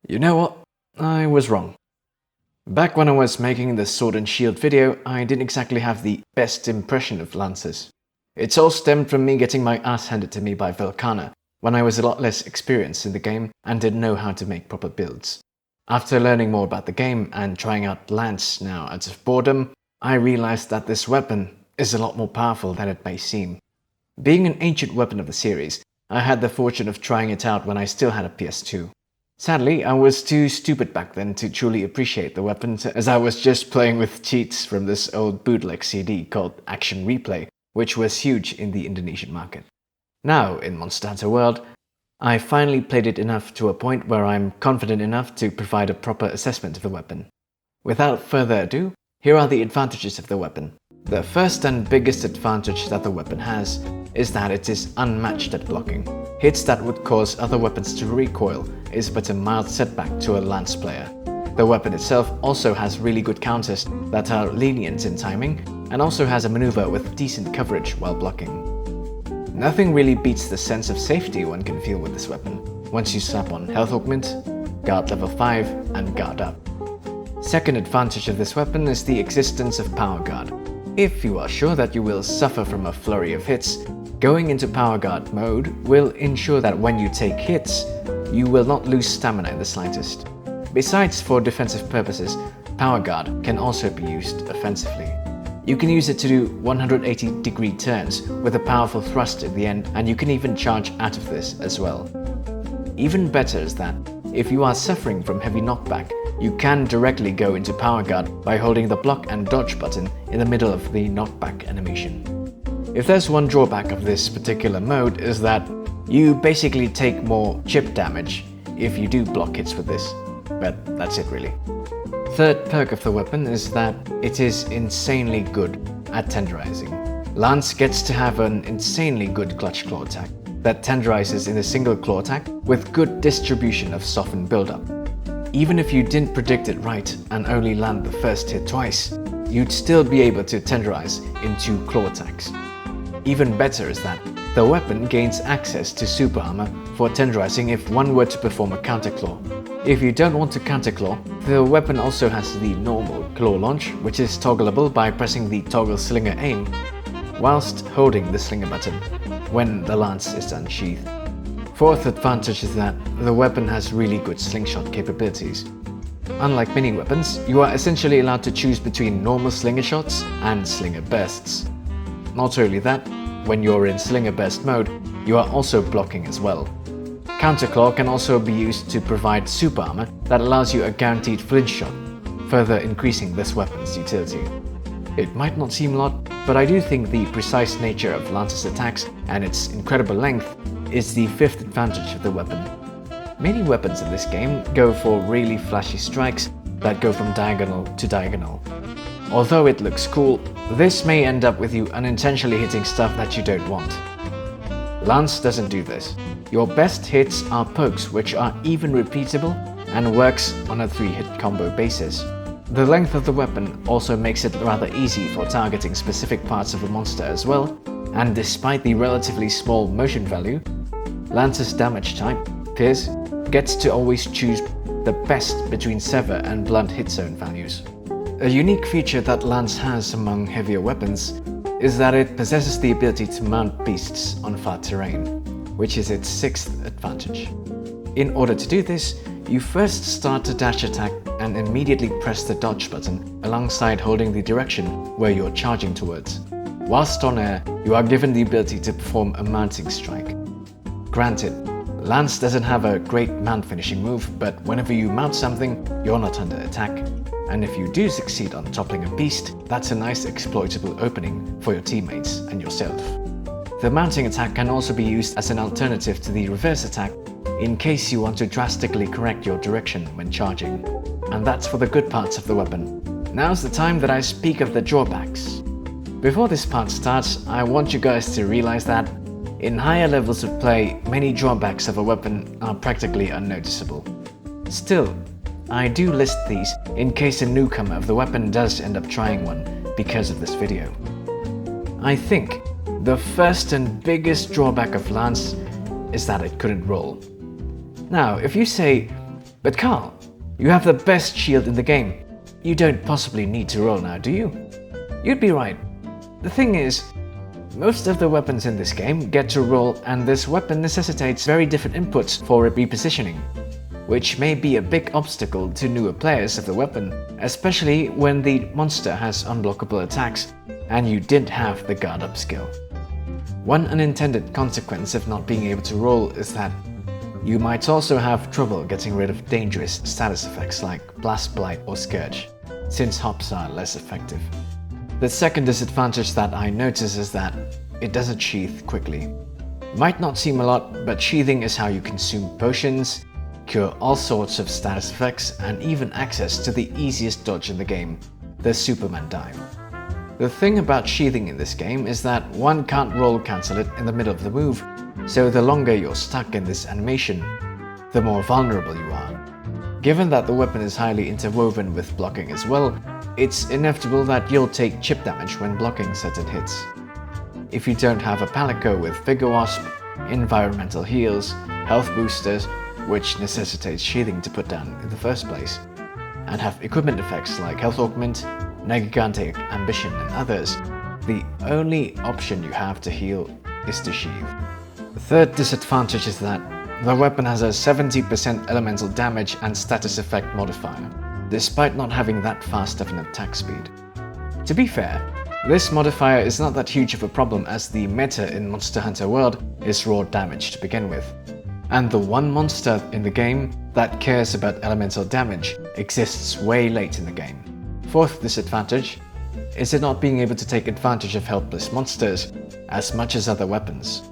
You know what? I was wrong. Back when I was making the Sword and Shield video, I didn't exactly have the best impression of lances. It's all stemmed from me getting my ass handed to me by Velkhana when I was a lot less experienced in the game and didn't know how to make proper builds. After learning more about the game and trying out lance now out of boredom, I realized that this weapon is a lot more powerful than it may seem. Being an ancient weapon of the series, I had the fortune of trying it out when I still had a PS2. Sadly, I was too stupid back then to truly appreciate the weapon, as I was just playing with cheats from this old bootleg CD called Action Replay, which was huge in the Indonesian market. Now, in Monster Hunter World, I finally played it enough to a point where I'm confident enough to provide a proper assessment of the weapon. Without further ado, here are the advantages of the weapon. The first and biggest advantage that the weapon has is that it is unmatched at blocking. Hits that would cause other weapons to recoil is but a mild setback to a lance player. The weapon itself also has really good counters that are lenient in timing and also has a maneuver with decent coverage while blocking. Nothing really beats the sense of safety one can feel with this weapon once you slap on Health Augment, Guard level 5 and Guard up. Second advantage of this weapon is the existence of Power Guard. If you are sure that you will suffer from a flurry of hits, going into Power Guard mode will ensure that when you take hits, you will not lose stamina in the slightest. Besides, for defensive purposes, Power Guard can also be used offensively. You can use it to do 180-degree turns with a powerful thrust at the end, and you can even charge out of this as well. Even better is that, if you are suffering from heavy knockback, you can directly go into Power Guard by holding the block and dodge button in the middle of the knockback animation. If there's one drawback of this particular mode is that you basically take more chip damage if you do block hits with this, but that's it really. Third perk of the weapon is that it is insanely good at tenderizing. Lance gets to have an insanely good clutch claw attack that tenderizes in a single claw attack with good distribution of softened buildup. Even if you didn't predict it right and only land the first hit twice, you'd still be able to tenderize in 2 claw attacks. Even better is that the weapon gains access to super armor for tenderizing if one were to perform a counter claw. If you don't want to counter claw, the weapon also has the normal claw launch, which is toggleable by pressing the toggle slinger aim whilst holding the slinger button when the lance is unsheathed. Fourth advantage is that the weapon has really good slingshot capabilities. Unlike many weapons, you are essentially allowed to choose between normal slinger shots and slinger bursts. Not only that, when you're in slinger burst mode, you are also blocking as well. Counterclaw can also be used to provide super armor that allows you a guaranteed flinch shot, further increasing this weapon's utility. It might not seem a lot, but I do think the precise nature of Lance's attacks and its incredible length is the fifth advantage of the weapon. Many weapons in this game go for really flashy strikes that go from diagonal to diagonal. Although it looks cool, this may end up with you unintentionally hitting stuff that you don't want. Lance doesn't do this. Your best hits are pokes, which are even repeatable and works on a 3-hit combo basis. The length of the weapon also makes it rather easy for targeting specific parts of a monster as well, and despite the relatively small motion value, Lance's damage type, Pierce, gets to always choose the best between sever and blunt hit zone values. A unique feature that Lance has among heavier weapons is that it possesses the ability to mount beasts on flat terrain, which is its sixth advantage. In order to do this, you first start a dash attack and immediately press the dodge button alongside holding the direction where you're charging towards. Whilst on air, you are given the ability to perform a mounting strike. Granted, Lance doesn't have a great mount finishing move, but whenever you mount something, you're not under attack. And if you do succeed on toppling a beast, that's a nice exploitable opening for your teammates and yourself. The mounting attack can also be used as an alternative to the reverse attack in case you want to drastically correct your direction when charging. And that's for the good parts of the weapon. Now's the time that I speak of the drawbacks. Before this part starts, I want you guys to realize that in higher levels of play, many drawbacks of a weapon are practically unnoticeable. Still, I do list these in case a newcomer of the weapon does end up trying one because of this video. I think the first and biggest drawback of Lance is that it couldn't roll. Now, if you say, But Carl, you have the best shield in the game. You don't possibly need to roll now, do you? You'd be right. The thing is, most of the weapons in this game get to roll, and this weapon necessitates very different inputs for repositioning, which may be a big obstacle to newer players of the weapon, especially when the monster has unblockable attacks and you didn't have the guard up skill. One unintended consequence of not being able to roll is that you might also have trouble getting rid of dangerous status effects like Blast Blight or Scourge, since hops are less effective. The second disadvantage that I notice is that it doesn't sheath quickly. Might not seem a lot, but sheathing is how you consume potions, cure all sorts of status effects, and even access to the easiest dodge in the game, the Superman dive. The thing about sheathing in this game is that one can't roll cancel it in the middle of the move, so the longer you're stuck in this animation, the more vulnerable you are. Given that the weapon is highly interwoven with blocking as well, it's inevitable that you'll take chip damage when blocking certain hits. If you don't have a Palico with Figure Wasp, environmental heals, health boosters, which necessitates sheathing to put down in the first place, and have equipment effects like Health Augment, Gigantic Ambition and others, the only option you have to heal is to sheath. The third disadvantage is that the weapon has a 70% elemental damage and status effect modifier, despite not having that fast of an attack speed. To be fair, this modifier is not that huge of a problem as the meta in Monster Hunter World is raw damage to begin with, and the one monster in the game that cares about elemental damage exists way late in the game. Fourth disadvantage is it not being able to take advantage of helpless monsters as much as other weapons.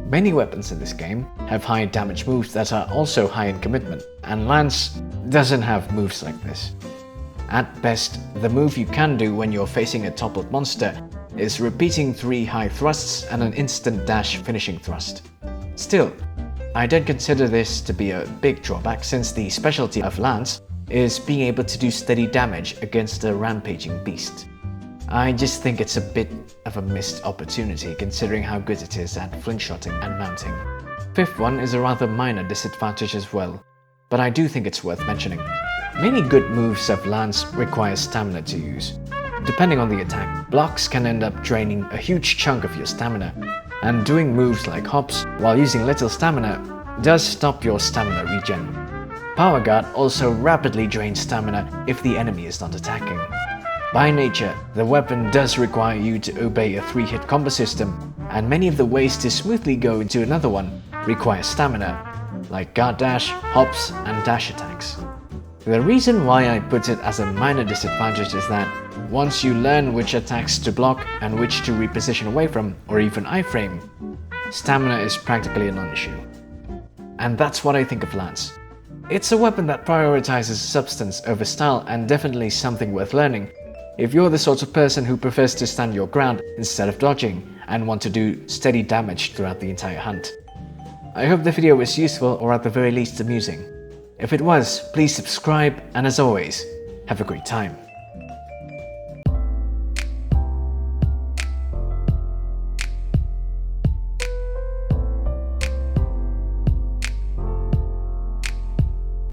Many weapons in this game have high damage moves that are also high in commitment, and Lance doesn't have moves like this. At best, the move you can do when you're facing a toppled monster is repeating 3 high thrusts and an instant dash finishing thrust. Still, I don't consider this to be a big drawback since the specialty of Lance is being able to do steady damage against a rampaging beast. I just think it's a bit of a missed opportunity considering how good it is at flinchshotting and mounting. Fifth one is a rather minor disadvantage as well, but I do think it's worth mentioning. Many good moves of Lance require stamina to use. Depending on the attack, blocks can end up draining a huge chunk of your stamina, and doing moves like hops while using little stamina does stop your stamina regen. Power Guard also rapidly drains stamina if the enemy is not attacking. By nature, the weapon does require you to obey a 3-hit combo system, and many of the ways to smoothly go into another one require stamina, like guard dash, hops, and dash attacks. The reason why I put it as a minor disadvantage is that once you learn which attacks to block and which to reposition away from, or even iframe, stamina is practically a non-issue. And that's what I think of Lance. It's a weapon that prioritizes substance over style and definitely something worth learning if you're the sort of person who prefers to stand your ground instead of dodging and want to do steady damage throughout the entire hunt. I hope the video was useful or at the very least amusing. If it was, please subscribe, and as always, have a great time.